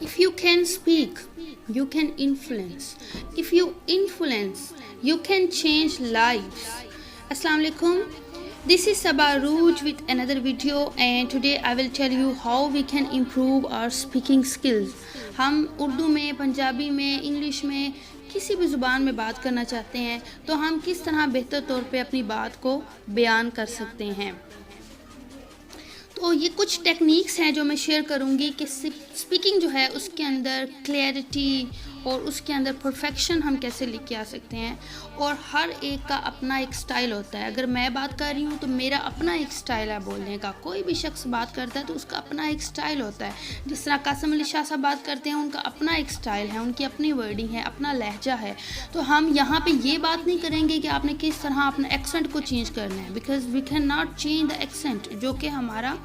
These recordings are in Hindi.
If you can speak, you can influence. If you influence, you can change lives. Assalamu alaikum. This is Sabah Rooj with another video, and today I will tell you how we can improve our speaking skills. हम उर्दू में, पंजाबी में, इंग्लिश में, किसी भी ज़ुबान में बात करना चाहते हैं तो हम किस तरह बेहतर तौर पे अपनी बात को बयान कर सकते हैं। तो ये कुछ टेक्निक्स हैं जो मैं शेयर करूँगी कि स्पीकिंग जो है उसके अंदर क्लैरिटी और उसके अंदर परफेक्शन हम कैसे लेके आ सकते हैं। और हर एक का अपना एक स्टाइल होता है। अगर मैं बात कर रही हूँ तो मेरा अपना एक स्टाइल है बोलने का। कोई भी शख्स बात करता है तो उसका अपना एक स्टाइल होता है। जिस तरह कासिम अली शाह साहब बात करते हैं, उनका अपना एक स्टाइल है, उनकी अपनी वर्डिंग है, अपना लहजा है। तो हम यहाँ पे ये बात नहीं करेंगे कि आपने किस तरह अपने एक्सेंट को चेंज करना है, because we can not change the accent, जो कि हमारा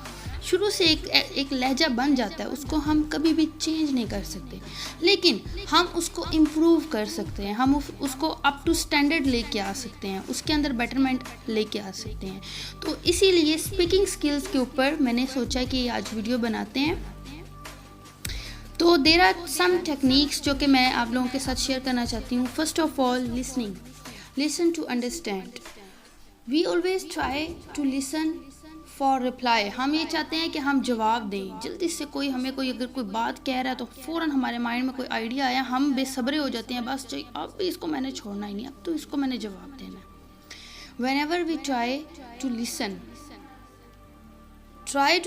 शुरू से एक लहजा बन जाता है, उसको हम कभी भी चेंज नहीं कर सकते। लेकिन हम उसको इम्प्रूव कर सकते हैं, हम उसको अप टू स्टैंडर्ड लेके आ सकते हैं, उसके अंदर बेटरमेंट लेके आ सकते हैं। तो इसीलिए स्पीकिंग स्किल्स के ऊपर मैंने सोचा कि आज वीडियो बनाते हैं। तो देयर आर सम टेक्निक्स जो कि मैं आप लोगों के साथ शेयर करना चाहती हूँ। First of all, listening, listen to understand. We always try to listen for reply. हम ये चाहते हैं कि हम जवाब दें जल्दी से। कोई अगर कोई बात कह रहा है तो फ़ौरन हमारे माइंड में कोई आइडिया आया, हम बेसब्रे हो जाते हैं, बस चाहिए अब भी इसको मैंने छोड़ना ही नहीं, अब तो इसको मैंने जवाब देना है। Whenever we try to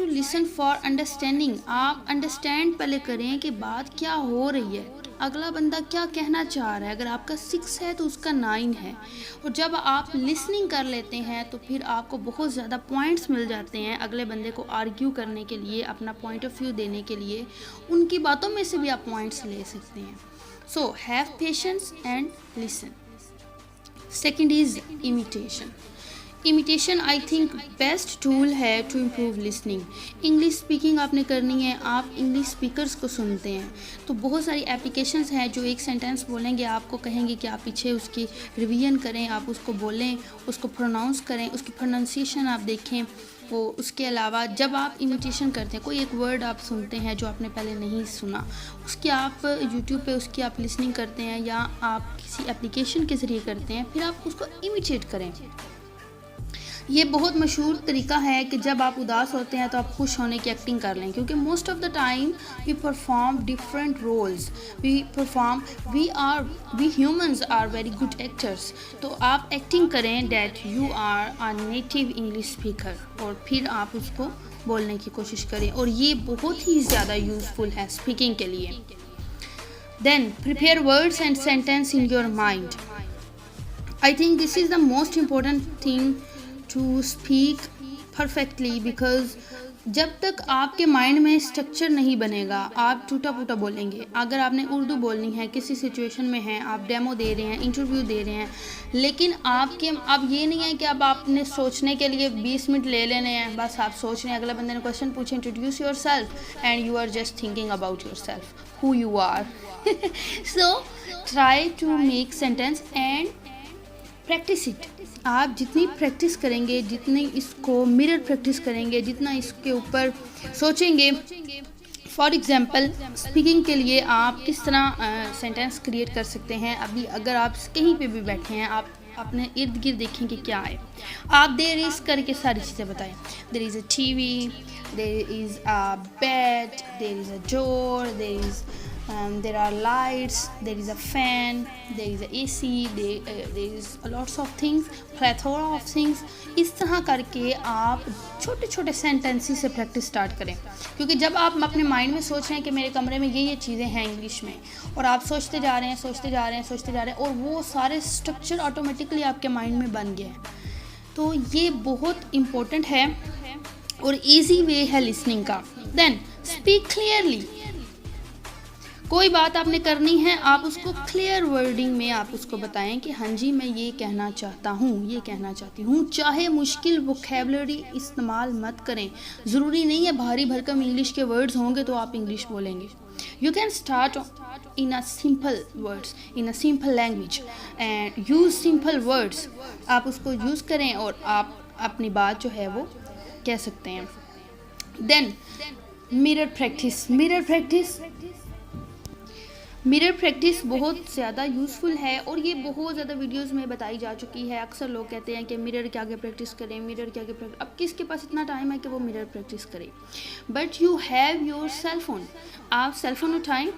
listen for understanding. आप अंडरस्टैंड पहले करें कि बात क्या हो रही है, अगला बंदा क्या कहना चाह रहा है। अगर आपका 6 है तो उसका 9 है। और जब आप लिसनिंग कर लेते हैं तो फिर आपको बहुत ज़्यादा पॉइंट्स मिल जाते हैं अगले बंदे को आर्ग्यू करने के लिए, अपना पॉइंट ऑफ व्यू देने के लिए। उनकी बातों में से भी आप पॉइंट्स ले सकते हैं। So have patience and listen. Second is imitation. Imitation I think best tool है to improve listening. English speaking आपने करनी है, आप इंग्लिश स्पीकर्स को सुनते हैं तो बहुत सारी एप्लीकेशंस हैं जो एक सेंटेंस बोलेंगे, आपको कहेंगे कि आप पीछे उसकी रिवीजन करें, आप उसको बोलें, उसको प्रोनाउंस करें, उसकी प्रोनाउंसिएशन आप देखें। वो उसके अलावा जब आप इमिटेशन करते हैं, कोई एक वर्ड आप सुनते हैं जो आपने पहले नहीं सुना, उसकी आप यूट्यूब पे उसकी आप लिसनिंग करते हैं या आप किसी एप्लीकेशन के ज़रिए करते हैं, फिर आप उसको इमिटेट करें। ये बहुत मशहूर तरीका है कि जब आप उदास होते हैं तो आप खुश होने की एक्टिंग कर लें, क्योंकि most of the time we perform different roles. We humans are very good actors. तो आप एक्टिंग करें that you are a native English speaker और फिर आप उसको बोलने की कोशिश करें, और ये बहुत ही ज़्यादा यूज़फुल है स्पीकिंग के लिए। Then prepare words and sentence in your mind. I think this is the most important thing to speak perfectly, because जब तक आपके माइंड में स्ट्रक्चर नहीं बनेगा आप टूटा फूटा बोलेंगे। अगर आपने उर्दू बोलनी है, किसी सिचुएशन में हैं, आप डेमो दे रहे हैं, इंटरव्यू दे रहे हैं, लेकिन अब ये नहीं है कि अब आपने सोचने के लिए 20 मिनट ले लेने हैं, बस आप सोच रहे हैं, अगला बंदे ने क्वेश्चन पूछे, introduce yourself and you are just thinking about yourself who you are. So try to make sentence and practice it. आप जितनी प्रैक्टिस करेंगे, जितनी इसको मिरर प्रैक्टिस करेंगे, जितना इसके ऊपर सोचेंगे। फॉर एग्ज़ाम्पल, स्पीकिंग के लिए आप किस तरह सेंटेंस क्रिएट कर सकते हैं। अभी अगर आप कहीं पे भी बैठे हैं, आप अपने इर्द गिर्द देखें कि क्या है, आप देर इज़ करके सारी चीज़ें बताएं। There is a TV, there is a bed, there is a door, there are lights, there is a fan, there is a AC, there is lots of things, plethora of things। इस तरह करके आप छोटे छोटे सेंटेंसेस से प्रैक्टिस स्टार्ट करें, क्योंकि जब आप अपने माइंड में सोच रहे हैं कि मेरे कमरे में ये चीज़ें हैं इंग्लिश में, और आप सोचते जा रहे हैं और वो सारे स्ट्रक्चर ऑटोमेटिकली आपके माइंड में बन गए हैं। तो ये बहुत इम्पोर्टेंट है और ईजी वे है लिसनिंग का। Then speak clearly. कोई बात आपने करनी है, आप उसको क्लियर वर्डिंग में आप उसको बताएं कि हाँ जी मैं ये कहना चाहता हूँ, ये कहना चाहती हूँ। चाहे मुश्किल वोकैबुलरी इस्तेमाल मत करें, ज़रूरी नहीं है भारी भरकम इंग्लिश के वर्ड्स होंगे तो आप इंग्लिश बोलेंगे। You can start in a simple words, in a simple language and use simple words. आप उसको यूज़ करें और आप अपनी बात जो है वो कह सकते हैं। Then mirror practice mirror practice बहुत ज़्यादा यूज़फुल है और ये बहुत ज़्यादा वीडियोस में बताई जा चुकी है। अक्सर लोग कहते हैं कि मिरर के आगे प्रैक्टिस करें, मिरर के आगे प्रैक्टिस। अब किसके पास इतना टाइम है कि वो मिरर प्रैक्टिस करे? But you have your cell phone. आप सेल फोन उठाएं,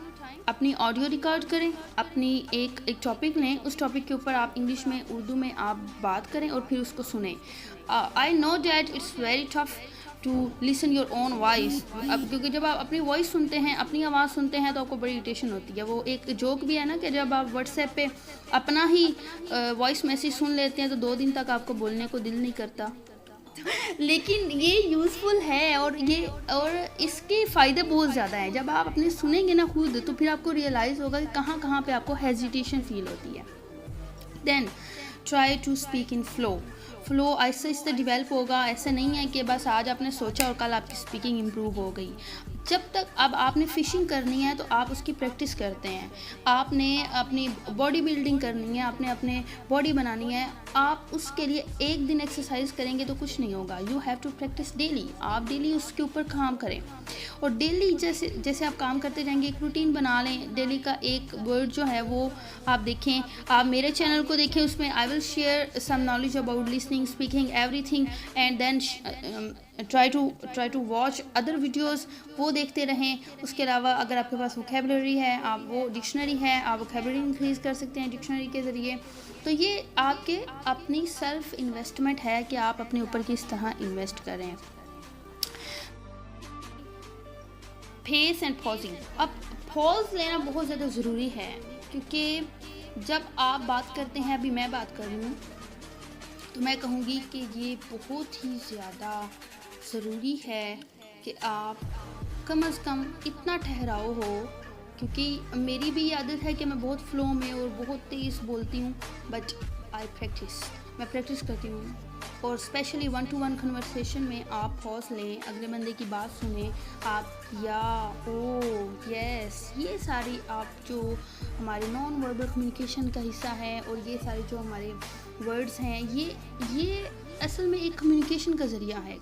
अपनी ऑडियो रिकॉर्ड करें, अपनी एक टॉपिक लें, उस टॉपिक के ऊपर आप इंग्लिश में, उर्दू में आप बात करें और फिर उसको सुने। I know that it's very tough to listen your own voice. अब क्योंकि जब आप अपनी वॉइस सुनते हैं, अपनी आवाज़ सुनते हैं, तो आपको बड़ी इरिटेशन होती है। वो एक जोक भी है ना कि जब आप व्हाट्सएप पे अपना ही वॉइस मैसेज सुन लेते हैं तो 2 दिन तक आपको बोलने को दिल नहीं करता। लेकिन ये यूज़फुल है और इसके फ़ायदे बहुत ज़्यादा हैं। जब आप अपने सुनेंगे ना खुद, तो फिर आपको रियलाइज़ होगा कि कहाँ कहाँ पे आपको हेजिटेशन फील होती है। Then try to speak in flow आहिस्ते आहिस्ते डिवेल्प होगा। ऐसे नहीं है कि बस आज आपने सोचा और कल आपकी स्पीकिंग इम्प्रूव हो गई। जब तक अब आपने फ़िशिंग करनी है तो आप उसकी प्रैक्टिस करते हैं। आपने अपनी बॉडी बिल्डिंग करनी है, आपने अपने बॉडी बनानी है, आप उसके लिए एक दिन एक्सरसाइज करेंगे तो कुछ नहीं होगा। You have to practice daily. आप डेली उसके ऊपर काम करें और डेली जैसे जैसे आप काम करते जाएंगे, एक रूटीन बना लें। डेली का एक वर्ड जो है वो आप देखें। आप मेरे चैनल को देखें, उसमें I will share some knowledge about listening, speaking, everything. And then try to watch other videos, वो देखते रहें। उसके अलावा अगर आपके पास वोकेबलरी है, आप वो डिक्शनरी है, आप वोकेबलरी इंक्रीज़ कर सकते हैं डिक्शनरी के ज़रिए। तो ये आपके अपनी सेल्फ इन्वेस्टमेंट है कि आप अपने ऊपर किस तरह इन्वेस्ट करें। Face and pausing. अब पॉज लेना बहुत ज़्यादा ज़रूरी है, क्योंकि जब आप बात करते हैं, अभी मैं बात कर रही हूँ, तो मैं कहूँगी कि ये बहुत ही ज़्यादा ज़रूरी है कि आप कम से कम इतना ठहराव हो। क्योंकि मेरी भी आदत है कि मैं बहुत फ़्लो में और बहुत तेज़ बोलती हूँ, बट मैं प्रैक्टिस करती हूँ। और स्पेशली 1-to-1 कन्वर्सेशन में आप पॉज लें, अगले बंदे की बात सुने, आप या ओ यस, ये सारी आप जो हमारे नॉन वर्बल कम्युनिकेशन का हिस्सा है और ये सारे जो हमारे वर्ड्स हैं, ये असल में एक कम्युनिकेशन का ज़रिया है।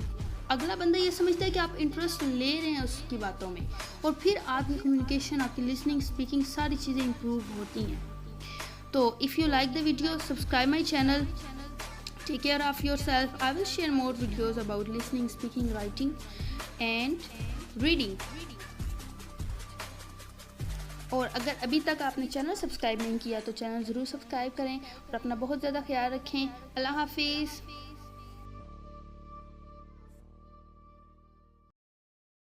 अगला बंदा ये समझता है कि आप इंटरेस्ट ले रहे हैं उसकी बातों में, और फिर आपकी कम्युनिकेशन, आपकी लिसनिंग, स्पीकिंग, सारी चीज़ें इम्प्रूव होती हैं। तो if you like the video, subscribe my channel. Take care of yourself. I will share more videos about listening, speaking, writing and reading. और अगर अभी तक आपने चैनल सब्सक्राइब नहीं किया तो चैनल ज़रूर सब्सक्राइब करें और अपना बहुत ज़्यादा ख्याल रखें। अल्लाह हाफिज़।